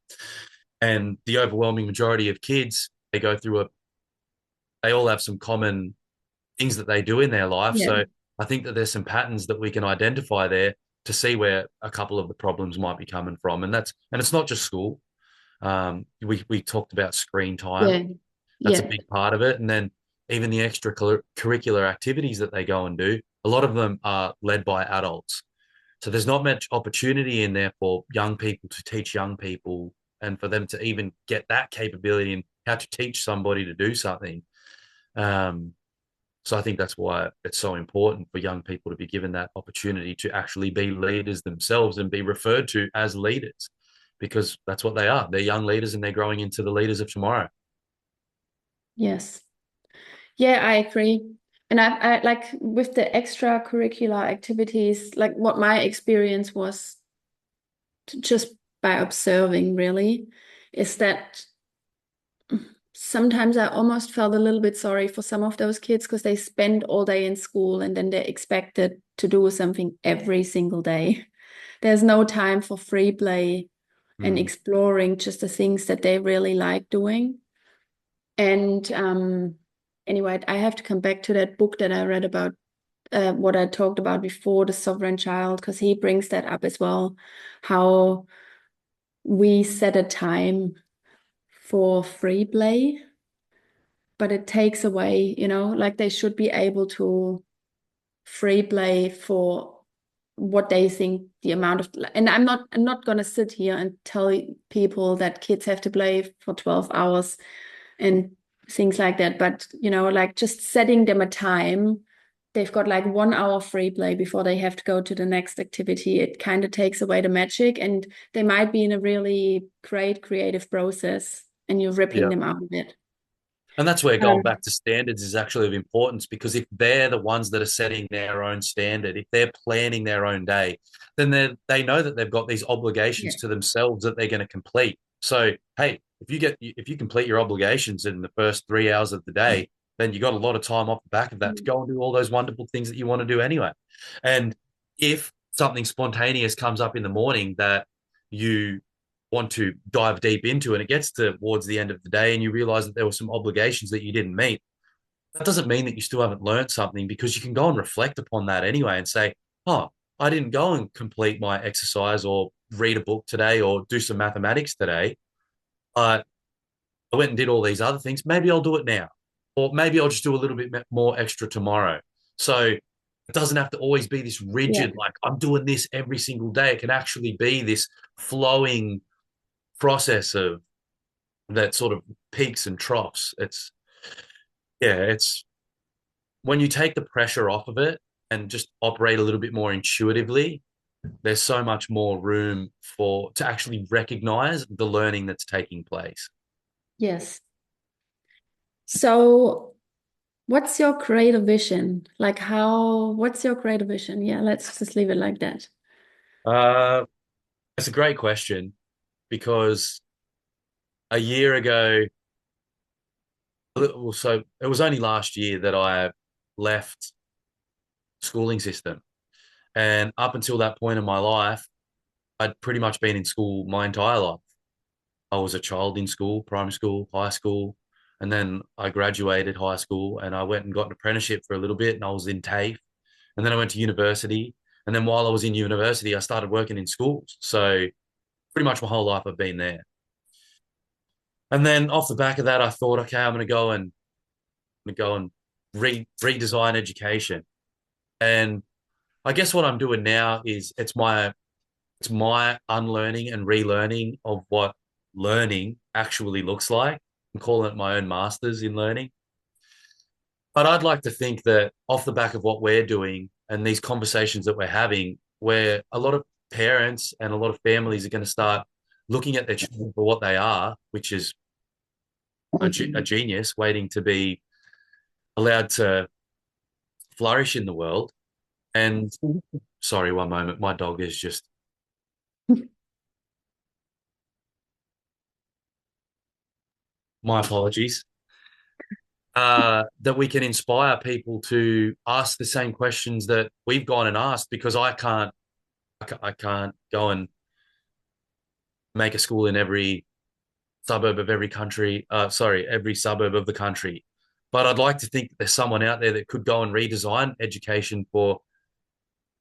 And the overwhelming majority of kids, they all have some common things that they do in their life. Yeah. So I think that there's some patterns that we can identify there to see where a couple of the problems might be coming from. And it's not just school. We talked about screen time. Yeah. That's a Yeah. big part of it. And then even the extracurricular activities that they go and do, a lot of them are led by adults. So there's not much opportunity in there for young people to teach young people and for them to even get that capability and how to teach somebody to do something. Um, so I think that's why it's so important for young people to be given that opportunity to actually be leaders themselves and be referred to as leaders because that's what they are. They're young leaders and they're growing into the leaders of tomorrow. Yes. Yeah, I agree. And I like with the extracurricular activities, like what my experience was just by observing really, is that sometimes I almost felt a little bit sorry for some of those kids because they spend all day in school and then they're expected to do something every single day. There's no time for free play and Mm. exploring just the things that they really like doing. And anyway, I have to come back to that book that I read about what I talked about before, The Sovereign Child, because he brings that up as well, how we set a time for free play, but it takes away, like they should be able to free play for what they think the amount of, and I'm not gonna sit here and tell people that kids have to play for 12 hours and things like that. But like just setting them a time, they've got like 1 hour free play before they have to go to the next activity. It kind of takes away the magic, and they might be in a really great creative process, and you're ripping Yeah. them out of it. And that's where going Um, back to standards is actually of importance because if they're the ones that are setting their own standard, if they're planning their own day, then they know that they've got these yeah. obligations to themselves that they're going to complete. So, hey, if you complete your obligations in the first 3 hours of the day, then you got a lot of time off the back of that to go and do all those wonderful things that you want to do anyway. And if something spontaneous comes up in the morning that you want to dive deep into and it gets towards the end of the day and you realize that there were some obligations that you didn't meet, that doesn't mean that you still haven't learned something because you can go and reflect upon that anyway and say, oh, I didn't go and complete my exercise or read a book today or do some mathematics today. I went and did all these other things. Maybe I'll do it now. Or maybe I'll just do a little bit more extra tomorrow. So it doesn't have to always be this Yeah. rigid, like I'm doing this every single day. It can actually be this flowing process of that sort of peaks and troughs. It's when you take the pressure off of it and just operate a little bit more intuitively, there's so much more room for to actually recognize the learning that's taking place. Yes. So what's your creative vision? Like what's your creative vision? Yeah, let's just leave it like that. Uh, it's a great question because a year ago, so it was only last year that I left schooling system. And up until that point in my life, I'd pretty much been in school my entire life. I was a child in school, primary school, high school, and then I graduated high school and I went and got an apprenticeship for a little bit and I was in TAFE. And then I went to university. And then while I was in university, I started working in schools. So pretty much my whole life I've been there. And then off the back of that, I thought, okay, I'm going to go and redesign education. And I guess what I'm doing now is it's my unlearning and relearning of what learning actually looks like. I'm calling it my own masters in learning. But I'd like to think that off the back of what we're doing and these conversations that we're having, where a lot of parents and a lot of families are going to start looking at their children for what they are, which is a genius waiting to be allowed to flourish in the world. And sorry, one moment, my dog is just, my apologies. That we can inspire people to ask the same questions that we've gone and asked because I can't go and make a school in every suburb of every country. Sorry, every suburb of the country. But I'd like to think that there's someone out there that could go and redesign education for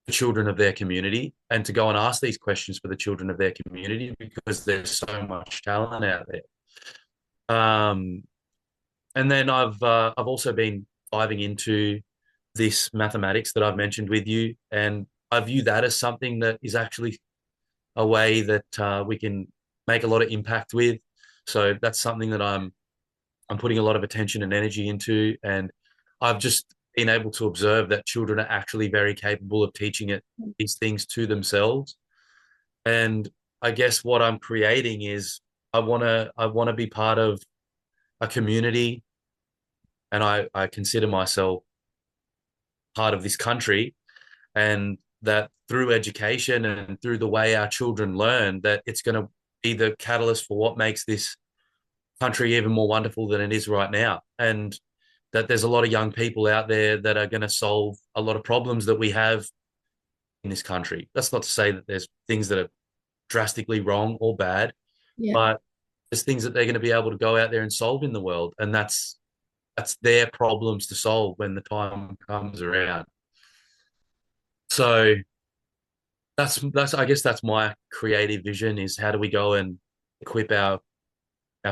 the children of their community and to go and ask these questions for the children of their community because there's so much talent out there. And then I've also been diving into this mathematics that I've mentioned with you, and I view that as something that is actually a way that we can make a lot of impact with. So that's something that I'm putting a lot of attention and energy into, and I've just been able to observe that children are actually very capable of teaching it these things to themselves. And I guess what I'm creating is I want to be part of a community, and I consider myself part of this country, and that through education and through the way our children learn, that it's going to be the catalyst for what makes this country even more wonderful than it is right now. And that there's a lot of young people out there that are going to solve a lot of problems that we have in this country. That's not to say that there's things that are drastically wrong or bad, Yeah. but there's things that they're going to be able to go out there and solve in the world. And that's their problems to solve when the time comes around. So that's I guess that's my creative vision is how do we go and equip our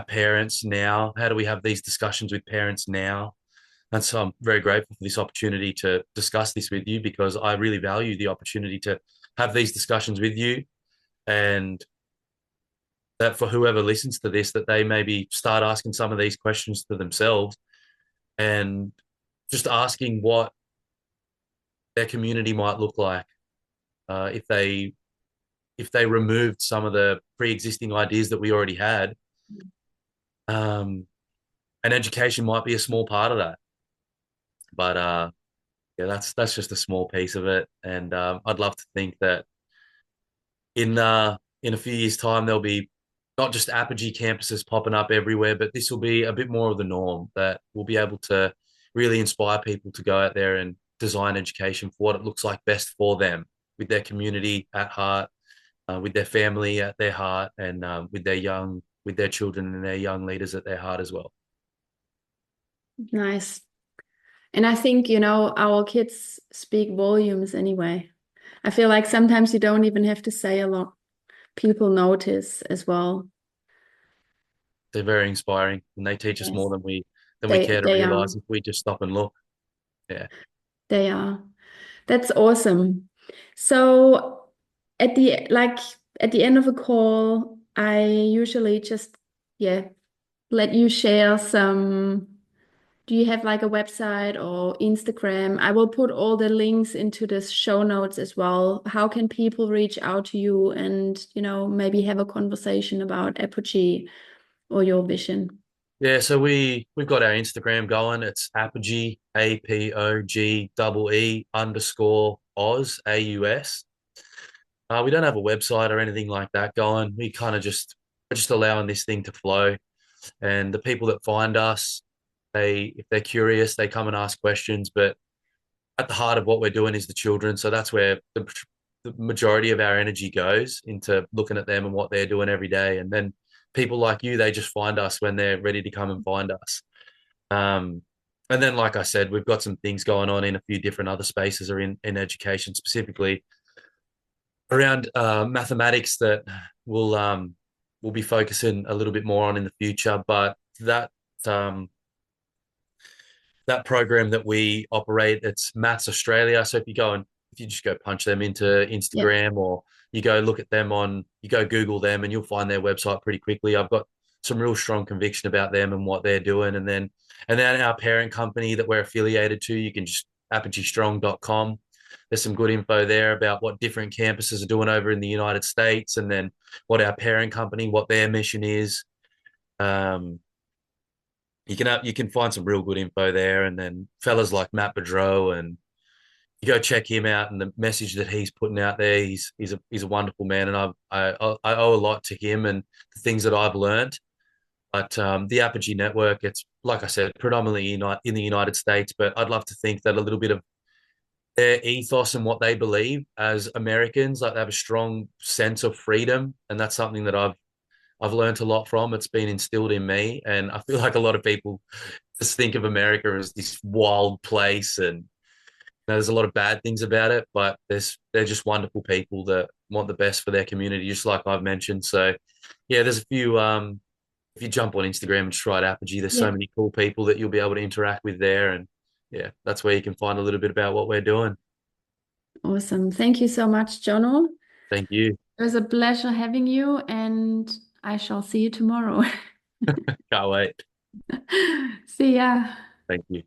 parents now? How do we have these discussions with parents now? And so I'm very grateful for this opportunity to discuss this with you because I really value the opportunity to have these discussions with you, and that for whoever listens to this, that they maybe start asking some of these questions to themselves and just asking what their community might look like if they removed some of the pre-existing ideas that we already had. Um, and education might be a small part of that. But yeah, that's just a small piece of it. And I'd love to think that in a few years' time there'll be not just Apogee campuses popping up everywhere, but this will be a bit more of the norm that we'll be able to really inspire people to go out there and design education for what it looks like best for them, with their community at heart, with their family at their heart, and with their children and their young leaders at their heart as well. Nice. And I think, our kids speak volumes anyway. I feel like sometimes you don't even have to say a lot. People notice as well. They're very inspiring, and they teach us more Yes, than we they care to they are. realize if we just stop and look. Yeah. They are. That's awesome. So at the end of a call, I usually just, yeah, let you share some. Do you have like a website or Instagram? I will put all the links into the show notes as well. How can people reach out to you and, maybe have a conversation about Apogee or your vision? Yeah, so we've got our Instagram going. It's Apogee, APOGEE_Oz, AUS. We don't have a website or anything like that going. We kind of just we're just allowing this thing to flow. And the people that find us, if they're curious, they come and ask questions. But at the heart of what we're doing is the children. So that's where the majority of our energy goes into looking at them and what they're doing every day. And then people like you, they just find us when they're ready to come and find us. Um, and then, like I said, we've got some things going on in a few different other spaces or in education, specifically around mathematics that we'll be focusing a little bit more on in the future. But um, that program that we operate, it's Maths Australia. So if you just go punch them into Yeah. Instagram or you go Google them and you'll find their website pretty quickly. I've got some real strong conviction about them and what they're doing. And then our parent company that we're affiliated to, you can just apogeestrong.com. There's some good info there about what different campuses are doing over in the United States, and then what our parent company, what their mission is. Um, you can find some real good info there, and then fellas like Matt Bedreau, and you go check him out and the message that he's putting out there. He's a wonderful man, and I owe a lot to him and the things that I've learned. But the Apogee network, it's like I said, predominantly in the United States, but I'd love to think that a little bit of their ethos and what they believe as Americans, like they have a strong sense of freedom, and that's something that I've learned a lot from. It's been instilled in me, and I feel like a lot of people just think of America as this wild place, and there's a lot of bad things about it, but they're just wonderful people that want the best for their community, just like I've mentioned. So, yeah, there's a few. If you jump on Instagram and just write Apogee, there's Yeah. so many cool people that you'll be able to interact with there, and yeah, that's where you can find a little bit about what we're doing. Awesome. Thank you so much, Jono. Thank you. It was a pleasure having you, and I shall see you tomorrow. Can't wait. See ya. Thank you.